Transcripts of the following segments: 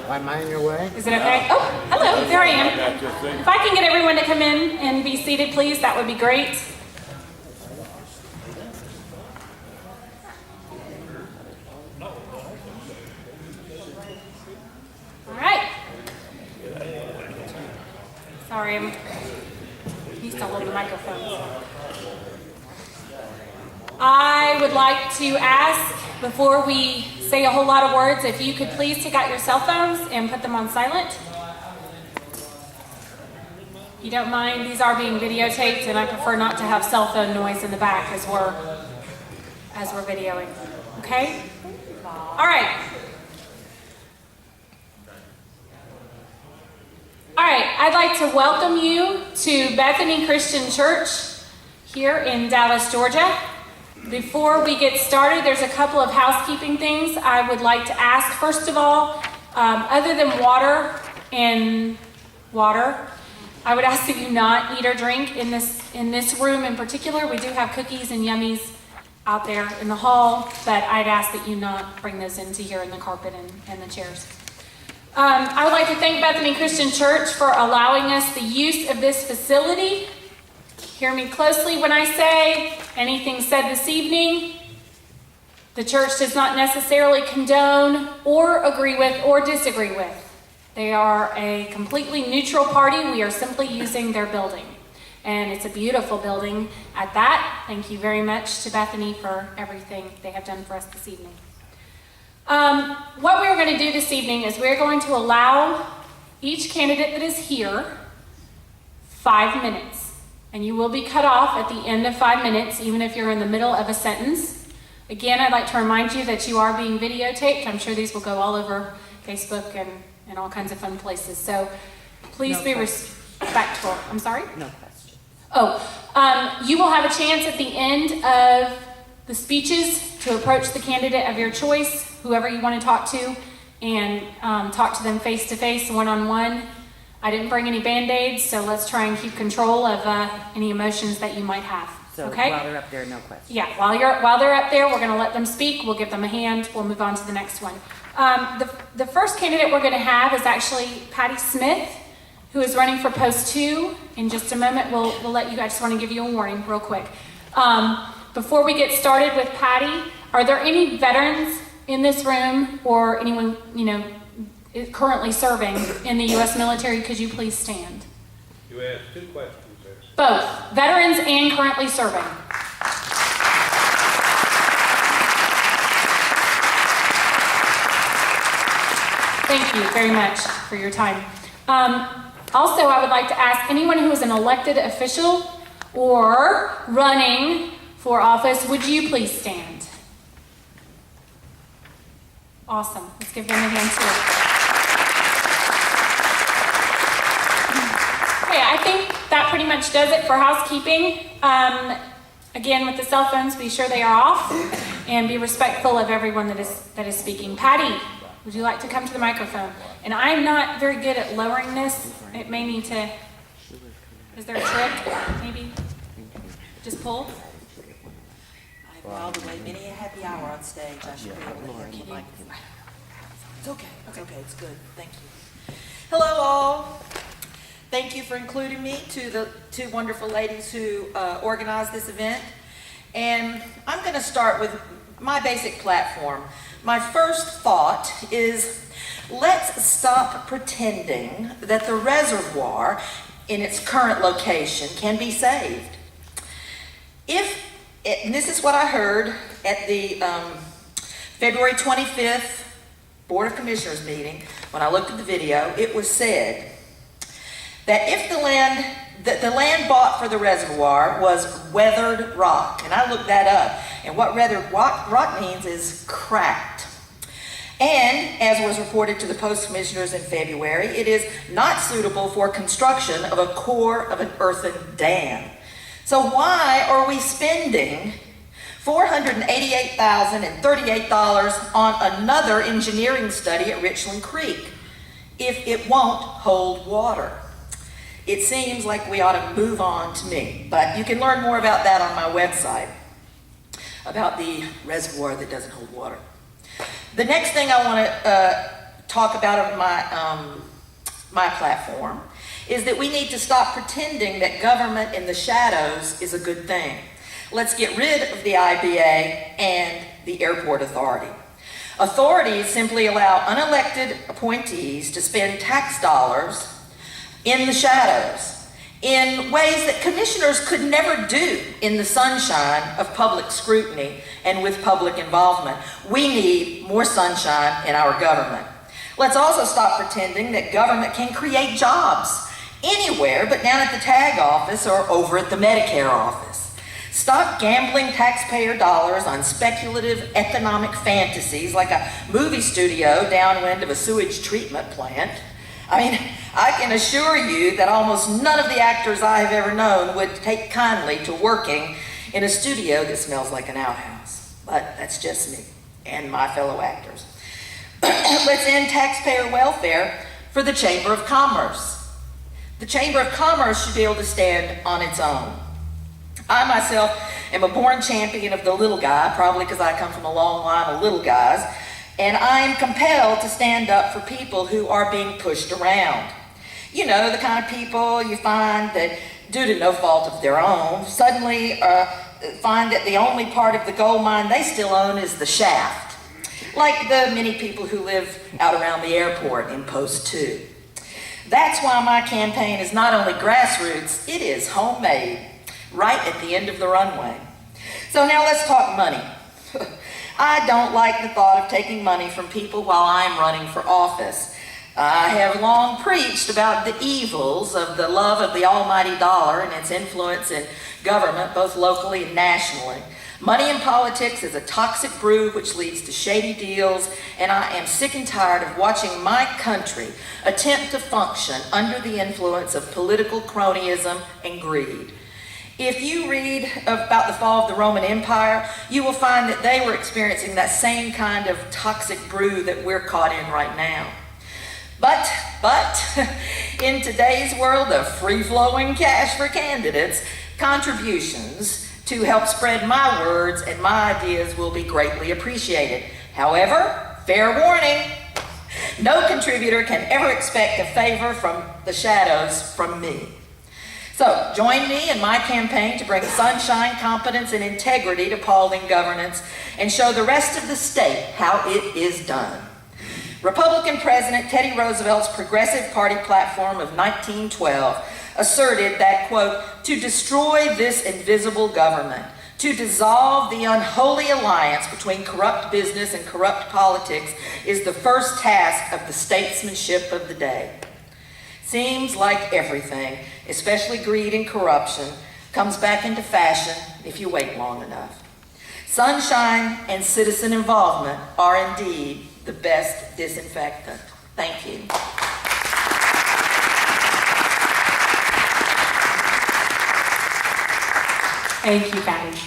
Am I in your way? Is it okay? Oh, hello, there I am. If I can get everyone to come in and be seated, please, that would be great. All right. Sorry, I'm used to holding the microphones. I would like to ask, before we say a whole lot of words, if you could please take out your cell phones and put them on silent. If you don't mind, these are being videotaped, and I prefer not to have cell phone noise in the back as we're videoing. Okay? All right. All right, I'd like to welcome you to Bethany Christian Church here in Dallas, Georgia. Before we get started, there's a couple of housekeeping things I would like to ask. First of all, other than water, I would ask that you not eat or drink in this room in particular. We do have cookies and yummies out there in the hall, but I'd ask that you not bring those into here in the carpet and the chairs. I would like to thank Bethany Christian Church for allowing us the use of this facility. Hear me closely when I say anything said this evening, the church does not necessarily condone or agree with or disagree with. They are a completely neutral party. We are simply using their building. And it's a beautiful building at that. Thank you very much to Bethany for everything they have done for us this evening. What we're going to do this evening is we're going to allow each candidate that is here 5 minutes. And you will be cut off at the end of 5 minutes, even if you're in the middle of a sentence. Again, I'd like to remind you that you are being videotaped. I'm sure these will go all over Facebook and all kinds of fun places. So please be respectful. I'm sorry? No question. You will have a chance at the end of the speeches to approach the candidate of your choice, whoever you want to talk to, and talk to them face to face, one-on-one. I didn't bring any Band-Aids, so let's try and keep control of any emotions that you might have. So okay? While they're up there, no question. Yeah, while they're up there, we're going to let them speak. We'll give them a hand. We'll move on to the next one. The first candidate we're going to have is actually Patty Smith, who is running for post 2. In just a moment, we'll let you. I just want to give you a warning real quick. Before we get started with Patty, are there any veterans in this room or anyone currently serving in the U.S. military? Could you please stand? You asked 2 questions there. Both veterans and currently serving. Thank you very much for your time. Also, I would like to ask anyone who is an elected official or running for office, would you please stand? Awesome. Let's give them a hand too. Okay, I think that pretty much does it for housekeeping. Again, with the cell phones, be sure they are off and be respectful of everyone that is speaking. Patty, would you like to come to the microphone? And I'm not very good at lowering this. It may need to, is there a trick, maybe? Just pull? I've all the way many a happy hour on stage. I should be able to hit the microphone. It's okay. It's good. Thank you. Hello, all. Thank you for including me to the 2 wonderful ladies who organized this event. And I'm going to start with my basic platform. My first thought is, let's stop pretending that the reservoir in its current location can be saved. And this is what I heard at the February 25th Board of Commissioners meeting. When I looked at the video, it was said that if the land bought for the reservoir was weathered rock, and I looked that up, and what weathered rock means is cracked. And as was reported to the Post Commissioners in February, it is not suitable for construction of a core of an earthen dam. So why are we spending $488,038 on another engineering study at Richland Creek if it won't hold water? It seems like we ought to move on to me, but you can learn more about that on my website, about the reservoir that doesn't hold water. The next thing I want to talk about on my platform is that we need to stop pretending that government in the shadows is a good thing. Let's get rid of the IBA and the airport authority. Authorities simply allow unelected appointees to spend tax dollars in the shadows in ways that commissioners could never do in the sunshine of public scrutiny and with public involvement. We need more sunshine in our government. Let's also stop pretending that government can create jobs anywhere but down at the tag office or over at the Medicare office. Stop gambling taxpayer dollars on speculative economic fantasies like a movie studio downwind of a sewage treatment plant. I mean, I can assure you that almost none of the actors I have ever known would take kindly to working in a studio that smells like an outhouse. But that's just me and my fellow actors. Let's end taxpayer welfare for the Chamber of Commerce. The Chamber of Commerce should be able to stand on its own. I myself am a born champion of the little guy, probably because I come from a long line of little guys, and I am compelled to stand up for people who are being pushed around. You know, the kind of people you find that, due to no fault of their own, suddenly find that the only part of the gold mine they still own is the shaft. Like the many people who live out around the airport in Post 2. That's why my campaign is not only grassroots, it is homemade, right at the end of the runway. So now let's talk money. I don't like the thought of taking money from people while I'm running for office. I have long preached about the evils of the love of the almighty dollar and its influence in government, both locally and nationally. Money in politics is a toxic brew which leads to shady deals, and I am sick and tired of watching my country attempt to function under the influence of political cronyism and greed. If you read about the fall of the Roman Empire, you will find that they were experiencing that same kind of toxic brew that we're caught in right now. But, in today's world of free-flowing cash for candidates, contributions to help spread my words and my ideas will be greatly appreciated. However, fair warning, no contributor can ever expect a favor from the shadows from me. So, join me in my campaign to bring sunshine, competence, and integrity to Paulding governance and show the rest of the state how it is done. Republican President Teddy Roosevelt's Progressive Party platform of 1912 asserted that, quote, to destroy this invisible government, to dissolve the unholy alliance between corrupt business and corrupt politics is the first task of the statesmanship of the day. Seems like everything, especially greed and corruption, comes back into fashion if you wait long enough. Sunshine and citizen involvement are indeed the best disinfectant. Thank you. Thank you, Patty.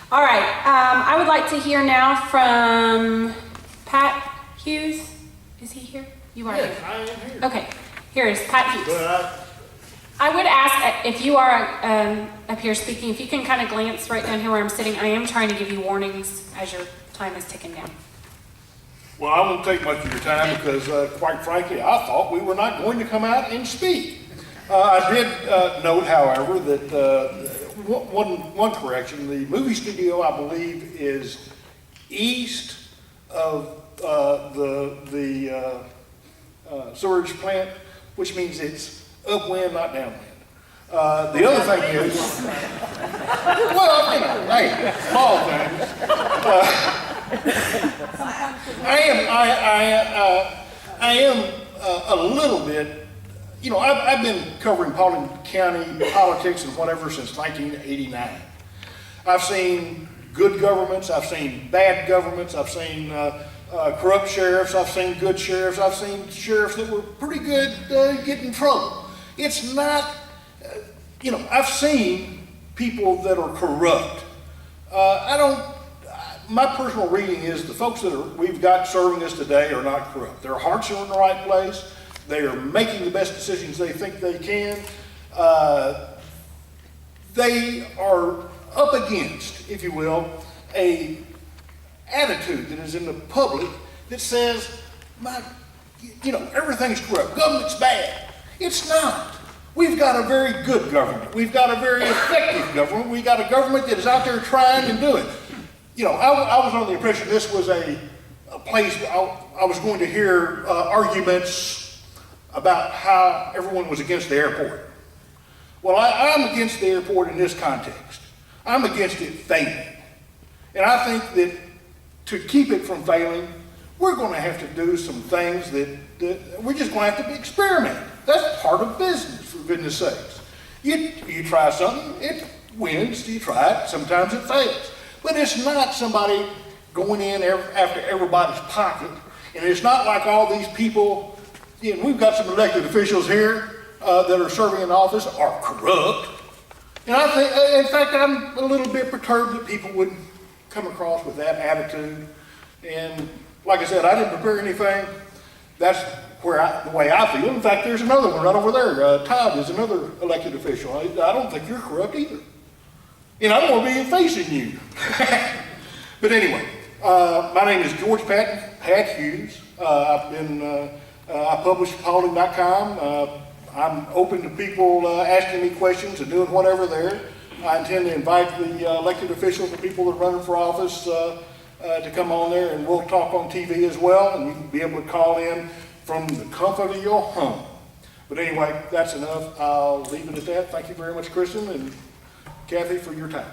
All right, I would like to hear now from Pat Hughes. Is he here? You are Yes, here. I am here. Okay, here is Pat Hughes. But I would ask if you are up here speaking, if you can kind of glance right down here where I'm sitting. I am trying to give you warnings as your time is ticking down. Well, I won't take much of your time because, quite frankly, I thought we were not going to come out and speak. I did note, however, that one correction: the movie studio, I believe, is east of the sewage plant, which means it's upwind, not downwind. The other thing is, well, you know, hey, small things. I am a little bit, you know, I've been covering Paulding County politics and whatever since 1989. I've seen good governments, I've seen bad governments, I've seen corrupt sheriffs, I've seen good sheriffs, I've seen sheriffs that were pretty good getting in trouble. It's not, you know, I've seen people that are corrupt. My personal reading is the folks that we've got serving us today are not corrupt. Their hearts are in the right place. They are making the best decisions they think they can. They are up against, if you will, a attitude that is in the public that says, everything's corrupt, government's bad. It's not. We've got a very good government. We've got a very effective government. We've got a government that is out there trying and doing. I was under the impression this was a place I was going to hear arguments about how everyone was against the airport. Well, I'm against the airport in this context. I'm against it failing. And I think that to keep it from failing, we're going to have to do some things that we're just going to have to experiment. That's part of business, for goodness sakes. You try something, it wins. You try it, sometimes it fails. But it's not somebody going in after everybody's pocket. And it's not like all these people, we've got some elected officials here that are serving in office are corrupt. And I think, in fact, I'm a little bit perturbed that people would come across with that attitude. And like I said, I didn't prepare anything. That's the way I feel. In fact, there's another one right over there. Todd is another elected official. I don't think you're corrupt either. And I don't want to be facing you. But anyway, my name is George Pat Hughes. I publish Paulding.com. I'm open to people asking me questions and doing whatever there. I intend to invite the elected officials and people that are running for office to come on there, and we'll talk on TV as well, and you can be able to call in from the comfort of your home. But anyway, that's enough. I'll leave it at that. Thank you very much, Kristen and Kathy, for your time.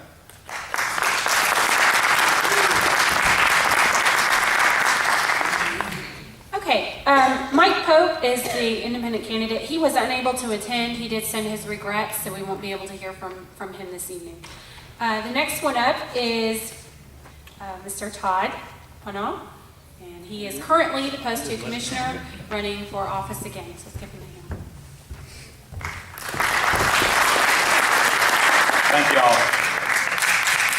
Okay, Mike Pope is the independent candidate. He was unable to attend. He did send his regrets, so we won't be able to hear from him this evening. The next one up is Mr. Todd Pono, and he is currently the Post 2 Commissioner running for office again. So let's give him a hand. Thank you all.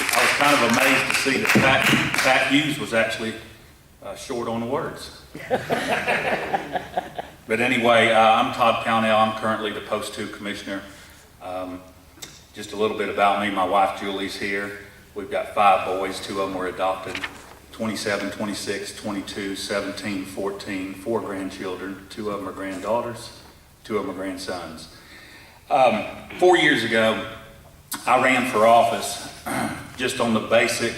I was kind of amazed to see that Pat Hughes was actually short on the words. But anyway, I'm Todd Pownell. I'm currently the Post 2 Commissioner. Just a little bit about me. My wife Julie's here. We've got 5 boys. 2 of them were adopted. 27, 26, 22, 17, 14, 4 grandchildren. 2 of them are granddaughters. 2 of them are grandsons. 4 years ago, I ran for office just on the basic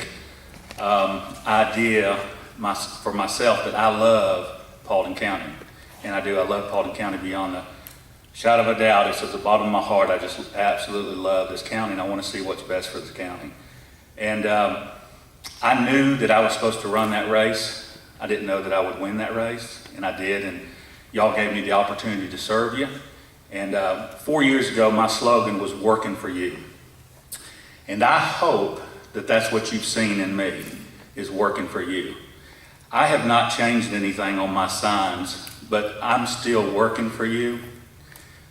idea for myself that I love Paulding County. And I do. I love Paulding County beyond a shadow of a doubt. It's at the bottom of my heart. I just absolutely love this county, and I want to see what's best for this county. And I knew that I was supposed to run that race. I didn't know that I would win that race, and I did. And y'all gave me the opportunity to serve you. And 4 years ago, my slogan was "Working for You." And I hope that that's what you've seen in me, is working for you. I have not changed anything on my signs, but I'm still working for you.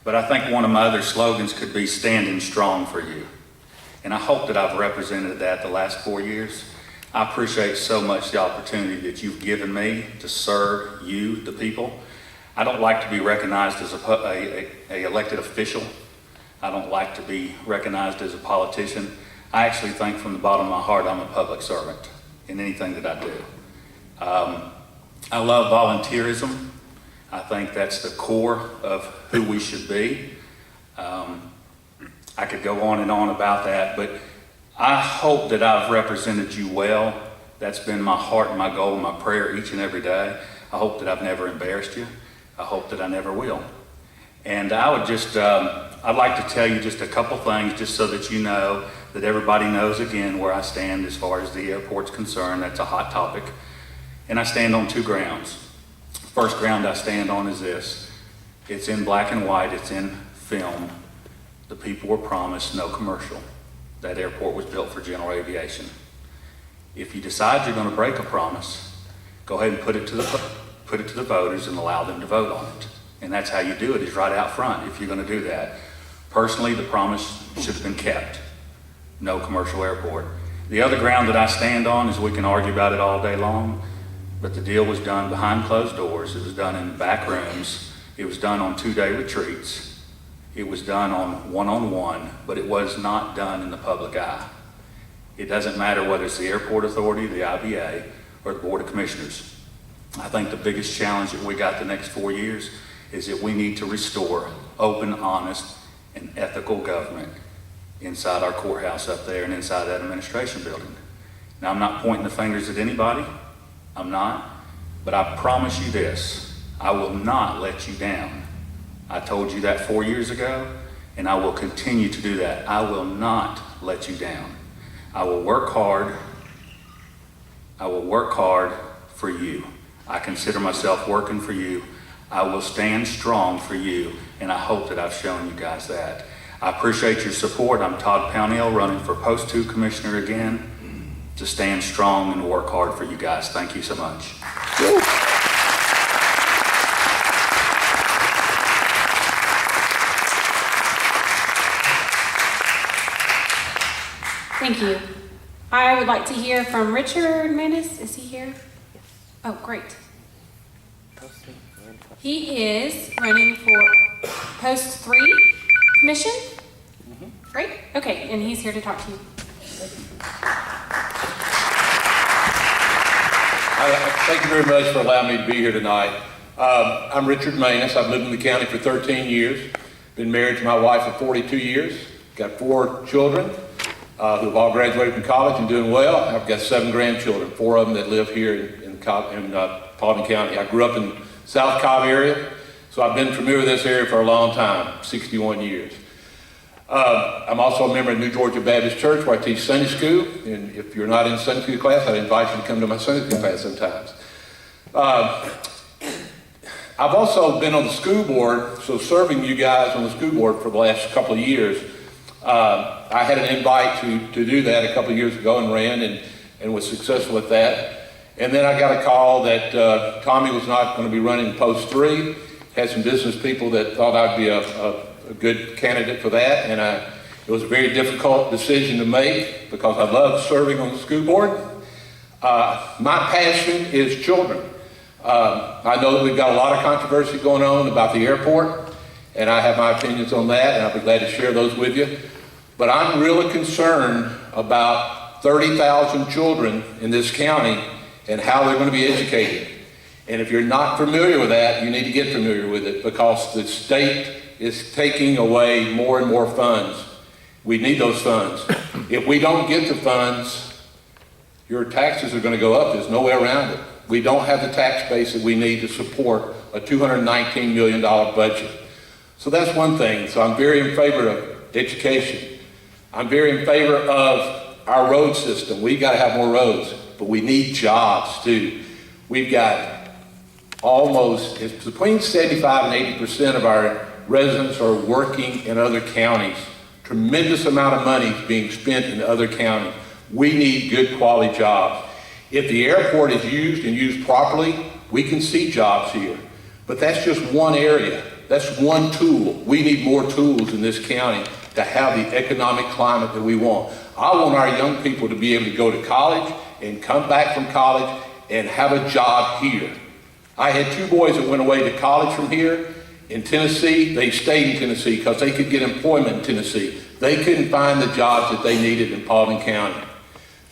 But I think one of my other slogans could be standing strong for you. And I hope that I've represented that the last 4 years. I appreciate so much the opportunity that you've given me to serve you, the people. I don't like to be recognized as a elected official. I don't like to be recognized as a politician. I actually think from the bottom of my heart I'm a public servant in anything that I do. I love volunteerism. I think that's the core of who we should be. I could go on and on about that, but I hope that I've represented you well. That's been my heart and my goal and my prayer each and every day. I hope that I've never embarrassed you. I hope that I never will. And I would just, I'd like to tell you just a couple things just so that you know, that everybody knows again where I stand as far as the airport's concerned. That's a hot topic. And I stand on 2 grounds. First ground I stand on is this. It's in black and white, it's in film. The people were promised no commercial. That airport was built for general aviation. If you decide you're going to break a promise, go ahead and put it to the voters and allow them to vote on it. And that's how you do it, is right out front if you're going to do that. Personally, the promise should have been kept. No commercial airport. The other ground that I stand on is we can argue about it all day long, but the deal was done behind closed doors. It was done in back rooms. It was done on 2-day retreats. It was done on one-on-one, but it was not done in the public eye. It doesn't matter whether it's the Airport Authority, the IBA, or the Board of Commissioners. I think the biggest challenge that we got the next 4 years is that we need to restore open, honest, and ethical government inside our courthouse up there and inside that administration building. Now, I'm not pointing the fingers at anybody. I'm not. But I promise you this, I will not let you down. I told you that 4 years ago, and I will continue to do that. I will not let you down. I will work hard. I will work hard for you. I consider myself working for you. I will stand strong for you, and I hope that I've shown you guys that. I appreciate your support. I'm Todd Pownell, running for Post 2 Commissioner again, to stand strong and work hard for you guys. Thank you so much. Thank you. I would like to hear from Richard Manis. Is he here? Oh, great. He is running for Post 3 Commission. Great. Okay, and he's here to talk to you. Thank you very much for allowing me to be here tonight. I'm Richard Manis. I've lived in the county for 13 years. Been married to my wife for 42 years. Got 4 children who have all graduated from college and doing well. I've got 7 grandchildren, 4 of them that live here in Paulding County. I grew up in South Cobb area, so I've been familiar with this area for a long time, 61 years. I'm also a member of New Georgia Baptist Church, where I teach Sunday school, and if you're not in Sunday school class, I'd invite you to come to my Sunday school class sometimes. I've also been on the school board, so serving you guys on the school board for the last couple of years. I had an invite to do that a couple of years ago and ran and was successful at that. And then I got a call that Tommy was not going to be running Post 3. Had some business people that thought I'd be a good candidate for that, and it was a very difficult decision to make because I love serving on the school board. My passion is children. I know that we've got a lot of controversy going on about the airport, and I have my opinions on that, and I'll be glad to share those with you. But I'm really concerned about 30,000 children in this county and how they're going to be educated. And if you're not familiar with that, you need to get familiar with it, because the state is taking away more and more funds. We need those funds. If we don't get the funds, your taxes are going to go up. There's no way around it. We don't have the tax base that we need to support a $219 million budget. So that's one thing. So I'm very in favor of education. I'm very in favor of our road system. We've got to have more roads, but we need jobs too. We've got it's between 75 and 80% of our residents are working in other counties. Tremendous amount of money is being spent in other counties. We need good quality jobs. If the airport is used and used properly, we can see jobs here. But that's just one area. That's one tool. We need more tools in this county to have the economic climate that we want. I want our young people to be able to go to college and come back from college and have a job here. I had 2 boys that went away to college from here in Tennessee. They stayed in Tennessee because they could get employment in Tennessee. They couldn't find the jobs that they needed in Paulding County.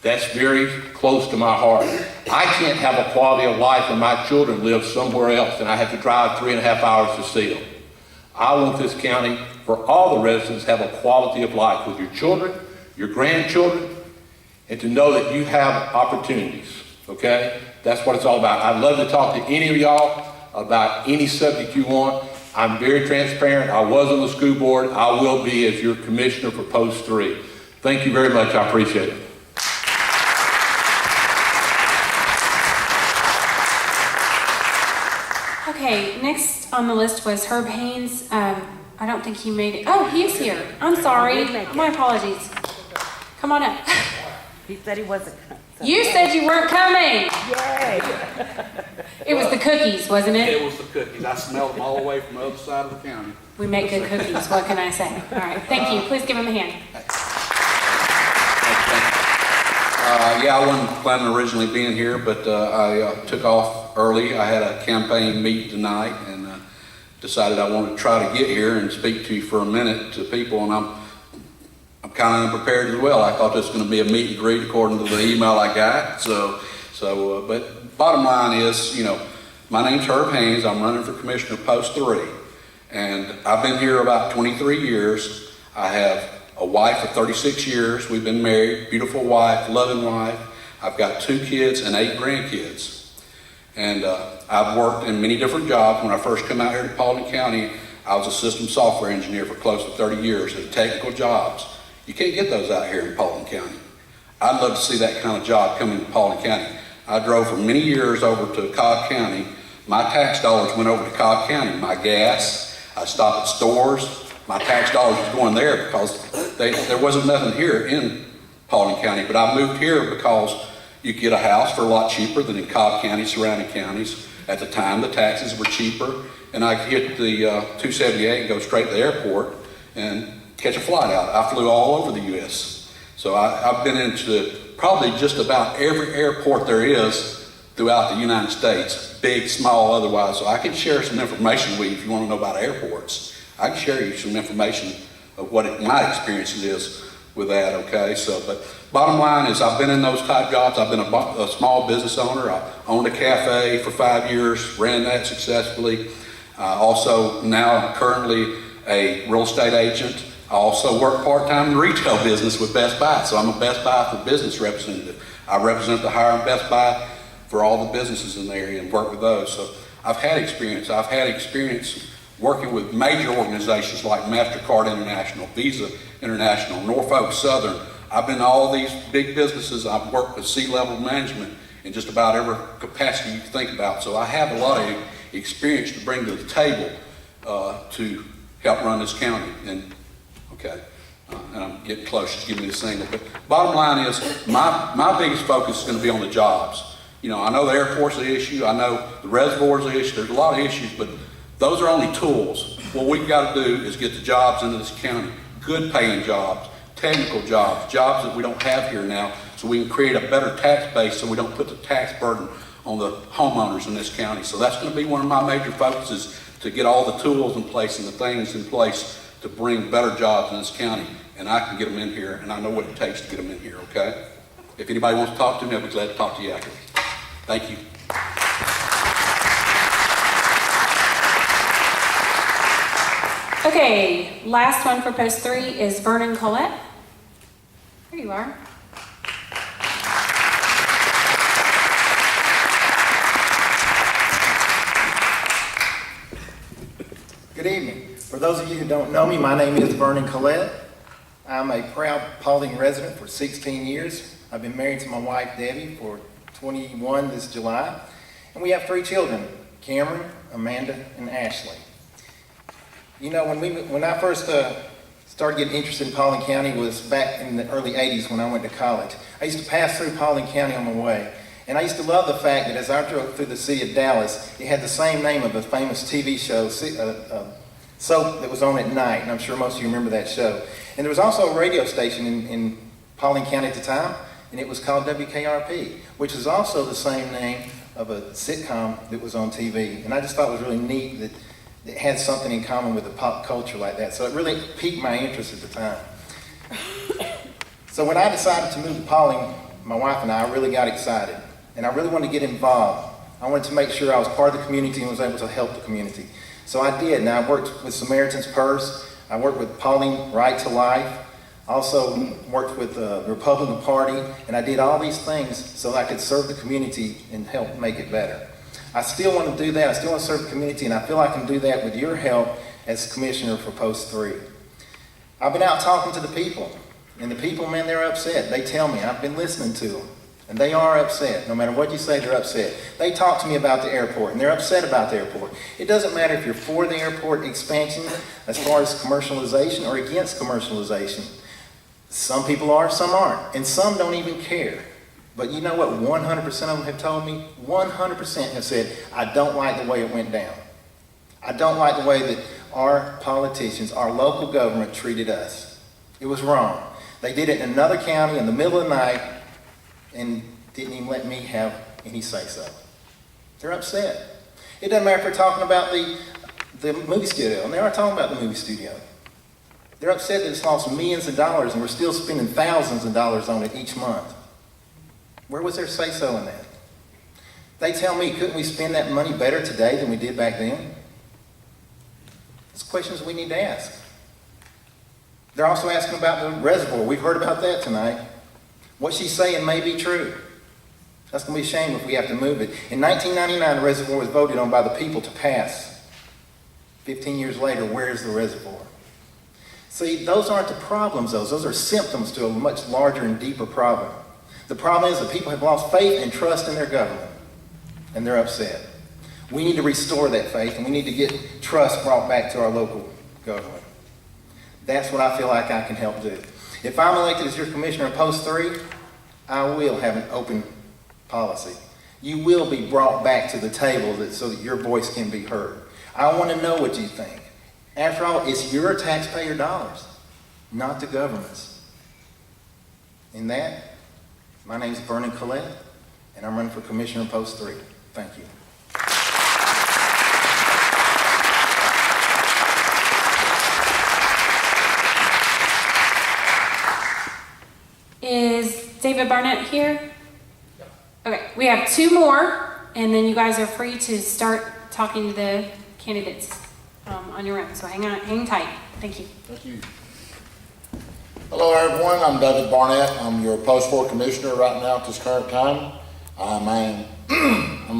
That's very close to my heart. I can't have a quality of life when my children live somewhere else and I have to drive 3.5 hours to see them. I want this county, for all the residents, to have a quality of life with your children, your grandchildren, and to know that you have opportunities, okay? That's what it's all about. I'd love to talk to any of y'all about any subject you want. I'm very transparent. I was on the school board. I will be as your commissioner for Post 3. Thank you very much. I appreciate it. Okay, next on the list was Herb Haynes. I don't think he made it. Oh, he is here. I'm sorry. My apologies. Come on up. He said he wasn't. You said you weren't coming. Yay! It was the cookies, wasn't It it? was the cookies. I smelled them all the way from the other side of the county. We make good cookies. What can I say? All right. Thank you. Please give him a hand. Yeah, I wasn't planning on originally being here, but I took off early. I had a campaign meeting tonight and decided I wanted to try to get here and speak to you for a minute to people, and I'm kind of unprepared as well. I thought this was going to be a meet and greet according to the email I got, so So, but bottom line is, my name's Herb Haynes. I'm running for Commissioner Post 3. And I've been here about 23 years. I have a wife of 36 years. We've been married, beautiful wife, loving wife. I've got 2 kids and 8 grandkids. And I've worked in many different jobs. When I first came out here to Paulding County, I was a system software engineer for close to 30 years in technical jobs. You can't get those out here in Paulding County. I'd love to see that kind of job come into Paulding County. I drove for many years over to Cobb County. My tax dollars went over to Cobb County. My gas, I stopped at stores. My tax dollars was going there because there wasn't nothing here in Paulding County. But I moved here because you could get a house for a lot cheaper than in Cobb County, surrounding counties. At the time, the taxes were cheaper, and I could hit the 278 and go straight to the airport and catch a flight out. I flew all over the U.S. So I've been into probably just about every airport there is throughout the United States, big, small, otherwise. So I can share some information with you if you want to know about airports. I can share you some information of what my experience is with that, okay? So, but bottom line is I've been in those type jobs. I've been a small business owner. I owned a cafe for 5 years, ran that successfully. Also now currently a real estate agent. I also work part-time in the retail business with Best Buy. So I'm a Best Buy for Business representative. I represent the higher Best Buy for all the businesses in the area and work with those. So I've had experience. I've had experience working with major organizations like MasterCard International, Visa International, Norfolk Southern. I've been to all these big businesses. I've worked with C-level management in just about every capacity you can think about. So I have a lot of experience to bring to the table to help run this county. And and I'm getting close, just give me the signal. But bottom line is, my biggest focus is going to be on the jobs. I know the airport's the issue. I know the reservoir's the issue. There's a lot of issues, but those are only tools. What we've got to do is get the jobs into this county, good paying jobs, technical jobs, jobs that we don't have here now, so we can create a better tax base so we don't put the tax burden on the homeowners in this county. So that's going to be one of my major focuses, to get all the tools in place and the things in place to bring better jobs in this county. And I can get them in here, and I know what it takes to get them in here, okay? If anybody wants to talk to me, I'll be glad to talk to you after. Thank you. Okay, last one for post 3 is Vernon Collette. There you are. Good evening. For those of you who don't know me, my name is Vernon Collette. I'm a proud Paulding resident for 16 years. I've been married to my wife Debbie for 21 this July. And we have 3 children, Cameron, Amanda, and Ashley. When I first started getting interested in Paulding County was back in the early 80s when I went to college. I used to pass through Paulding County on my way. And I used to love the fact that as I drove through the city of Dallas, it had the same name of a famous TV show, soap that was on at night, and I'm sure most of you remember that show. And there was also a radio station in Paulding County at the time, and it was called WKRP, which is also the same name of a sitcom that was on TV. And I just thought it was really neat that it had something in common with the pop culture like that. So it really piqued my interest at the time. So when I decided to move to Paulding, my wife and I really got excited. And I really wanted to get involved. I wanted to make sure I was part of the community and was able to help the community. So I did. Now I worked with Samaritan's Purse. I worked with Paulding Right to Life. Also worked with the Republican Party. And I did all these things so that I could serve the community and help make it better. I still want to do that. I still want to serve the community, and I feel I can do that with your help as commissioner for Post 3. I've been out talking to the people, and the people, man, they're upset. They tell me. I've been listening to them, and they are upset. No matter what you say, they're upset. They talk to me about the airport, and they're upset about the airport. It doesn't matter if you're for the airport expansion as far as commercialization or against commercialization. Some people are, some aren't, and some don't even care. But you know what 100% of them have told me? 100% have said, I don't like the way it went down. I don't like the way that our politicians, our local government treated us. It was wrong. They did it in another county in the middle of the night and didn't even let me have any say-so. They're upset. It doesn't matter if we're talking about the movie studio, and they are talking about the movie studio. They're upset that it's lost millions of dollars and we're still spending thousands of dollars on it each month. Where was their say-so in that? They tell me, couldn't we spend that money better today than we did back then? It's questions we need to ask. They're also asking about the reservoir. We've heard about that tonight. What she's saying may be true. That's going to be a shame if we have to move it. In 1999, the reservoir was voted on by the people to pass. 15 years later, where's the reservoir? See, those aren't the problems, those are symptoms to a much larger and deeper problem. The problem is that people have lost faith and trust in their government, and they're upset. We need to restore that faith, and we need to get trust brought back to our local government. That's what I feel like I can help do. If I'm elected as your commissioner in Post 3, I will have an open policy. You will be brought back to the table so that your voice can be heard. I want to know what you think. After all, it's your taxpayer dollars, not the government's. In that, my name's Vernon Collette, and I'm running for commissioner in Post 3. Thank you. Is David Barnett here? Okay, we have two more, and then you guys are free to start talking to the candidates on your own. So hang tight. Thank you. Thank you. Hello, everyone. I'm David Barnett. I'm your Post 4 Commissioner right now at this current time. I'm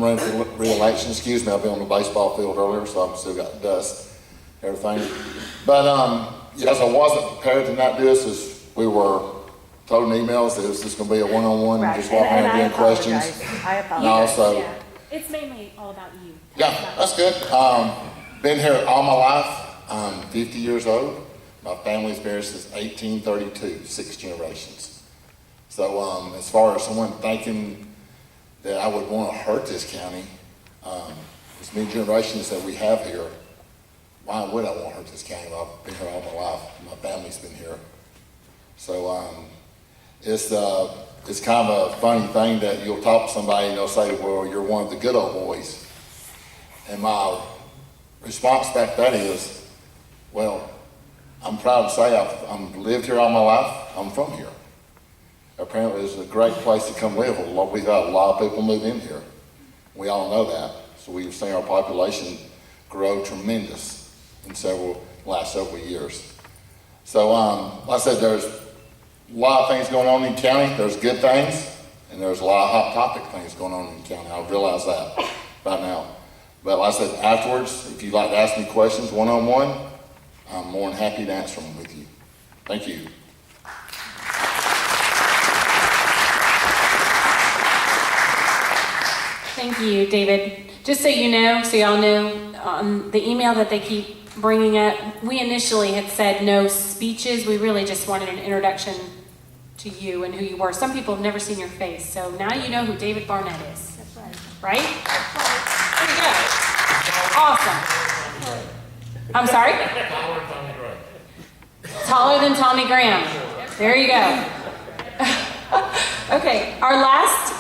running for re-election. Excuse me, I've been on the baseball field earlier, so I've still got dust, everything. But yes, I wasn't prepared to not do this, as we were told in emails that it was just going to be a one-on-one, just walking around and doing questions. I apologize. And also, Yeah, it's mainly all about you. yeah, that's good. Been here all my life. I'm 50 years old. My family's been here since 1832, 6 generations. So as far as someone thinking that I would want to hurt this county, as many generations that we have here, why would I want to hurt this county? I've been here all my life. My family's been here. So it's kind of a funny thing that you'll talk to somebody and they'll say, well, you're one of the good old boys. And my response back to that is, well, I'm proud to say I've lived here all my life. I'm from here. Apparently it's a great place to come live. We've had a lot of people move in here. We all know that. So we've seen our population grow tremendous in last several years. So like I said, there's a lot of things going on in the county. There's good things, and there's a lot of hot topic things going on in the county. I realize that right now. But like I said, afterwards, if you'd like to ask me questions one-on-one, I'm more than happy to answer them with you. Thank you. Thank you, David. Just so you know, so y'all know, the email that they keep bringing up, we initially had said no speeches. We really just wanted an introduction to you and who you were. Some people have never seen your face, so now you know who David Barnett is. That's right. Right? There you go. Awesome. I'm sorry? Taller than Tommy Graham. There you go. Okay, our last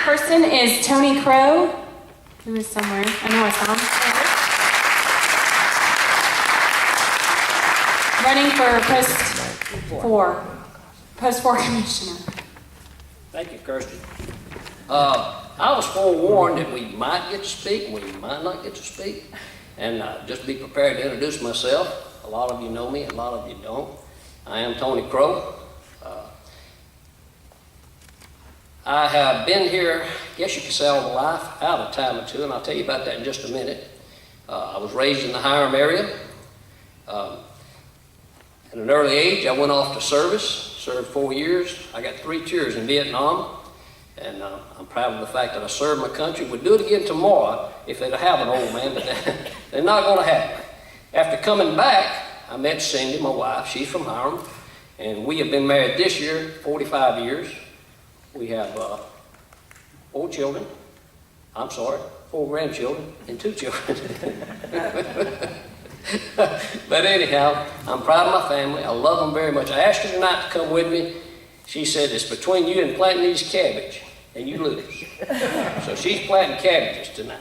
person is Tony Crow, who is somewhere. I know I saw him. Running for Post 4 Commissioner. Thank you, Kirsty. I was forewarned that we might get to speak, we might not get to speak, and just be prepared to introduce myself. A lot of you know me, a lot of you don't. I am Tony Crow. I have been here, I guess you could say all my life, out a time or two, and I'll tell you about that in just a minute. I was raised in the Hiram area. At an early age, I went off to service, served 4 years. I got 3 tours in Vietnam, and I'm proud of the fact that I served my country. Would do it again tomorrow if they'd have an old man, but they're not going to have it. After coming back, I met Cindy, my wife. She's from Hiram, and we have been married this year 45 years. We have 4 children. I'm sorry, 4 grandchildren and 2 children. But anyhow, I'm proud of my family. I love them very much. I asked her tonight to come with me. She said, it's between you and planting these cabbage, and you lose. So she's planting cabbages tonight.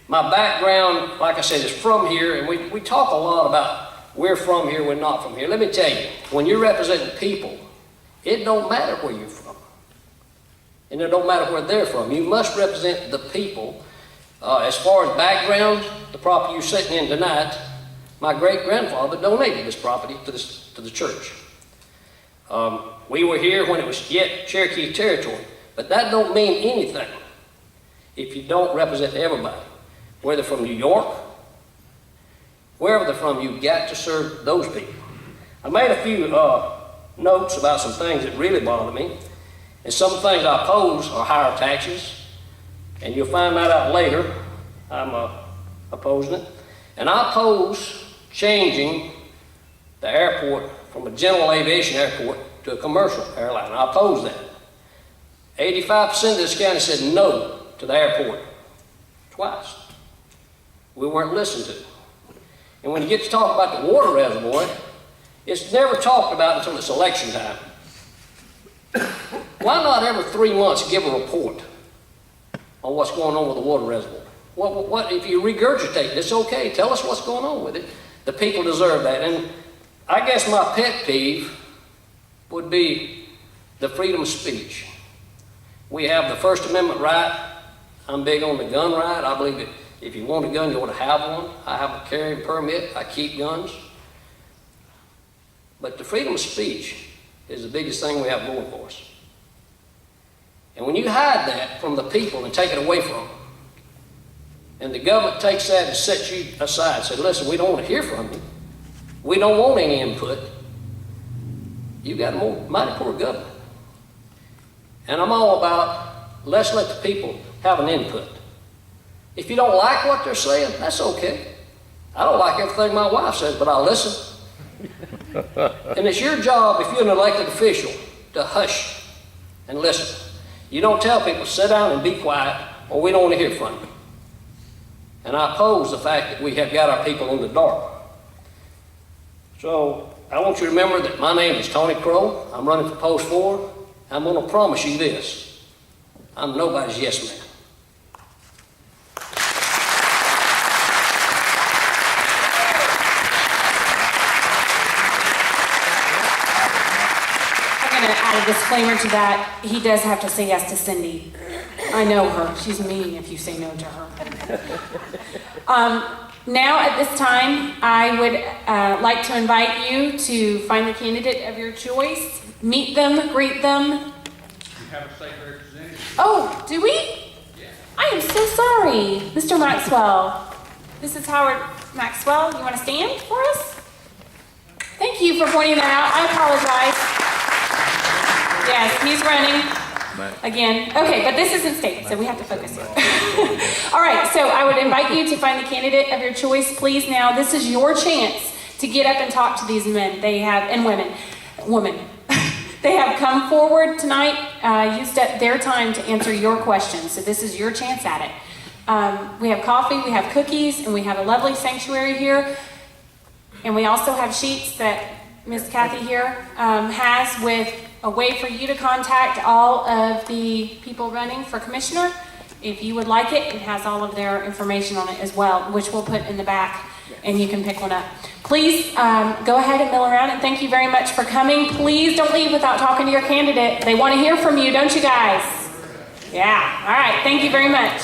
My background, like I said, is from here, and we talk a lot about we're from here, we're not from here. Let me tell you, when you're representing people, it don't matter where you're from. And it don't matter where they're from. You must represent the people. As far as background, the property you're sitting in tonight, my great-grandfather donated this property to the church. We were here when it was yet Cherokee territory, but that don't mean anything if you don't represent everybody. Whether from New York, wherever they're from, you've got to serve those people. I made a few notes about some things that really bother me, and some things I oppose are higher taxes, and you'll find that out later. I'm opposing it. And I oppose changing the airport from a general aviation airport to a commercial airline. I oppose that. 85% of this county said no to the airport twice. We weren't listened to. And when you get to talk about the water reservoir, it's never talked about until it's election time. Why not every 3 months give a report on what's going on with the water reservoir? What if you regurgitate, it's okay, tell us what's going on with it. The people deserve that. And I guess my pet peeve would be the freedom of speech. We have the First Amendment right. I'm big on the gun right. I believe that if you want a gun, you ought to have one. I have a carrying permit. I keep guns. But the freedom of speech is the biggest thing we have going for us. And when you hide that from the people and take it away from them, and the government takes that and sets you aside and says, listen, we don't want to hear from you. We don't want any input. You've got a mighty poor government. And I'm all about, let's let the people have an input. If you don't like what they're saying, that's okay. I don't like everything my wife says, but I'll listen. And it's your job, if you're an elected official, to hush and listen. You don't tell people, sit down and be quiet, or we don't want to hear from you. And I oppose the fact that we have got our people in the dark. So I want you to remember that my name is Tony Crow. I'm running for post 4. I'm going to promise you this. I'm nobody's yes man. I'm going to add a disclaimer to that. He does have to say yes to Cindy. I know her. She's mean if you say no to her. Now at this time, I would like to invite you to find the candidate of your choice, meet them, greet them. You have a state representative. Oh, do we? Yeah. I am so sorry, Mr. Maxwell. This is Howard Maxwell. You want to stand for us? Thank you for pointing that out. I apologize. Yes, he's running. Again, okay, but this isn't state, so we have to focus here. All right, so I would invite you to find the candidate of your choice, please. Now, this is your chance to get up and talk to these men. They have, and women. They have come forward tonight, used up their time to answer your questions. So this is your chance at it. We have coffee, we have cookies, and we have a lovely sanctuary here. And we also have sheets that Miss Kathy here has with a way for you to contact all of the people running for commissioner. If you would like it, it has all of their information on it as well, which we'll put in the back, and you can pick one up. Please go ahead and mill around, and thank you very much for coming. Please don't leave without talking to your candidate. They want to hear from you, don't you guys? Yeah, all right, thank you very much.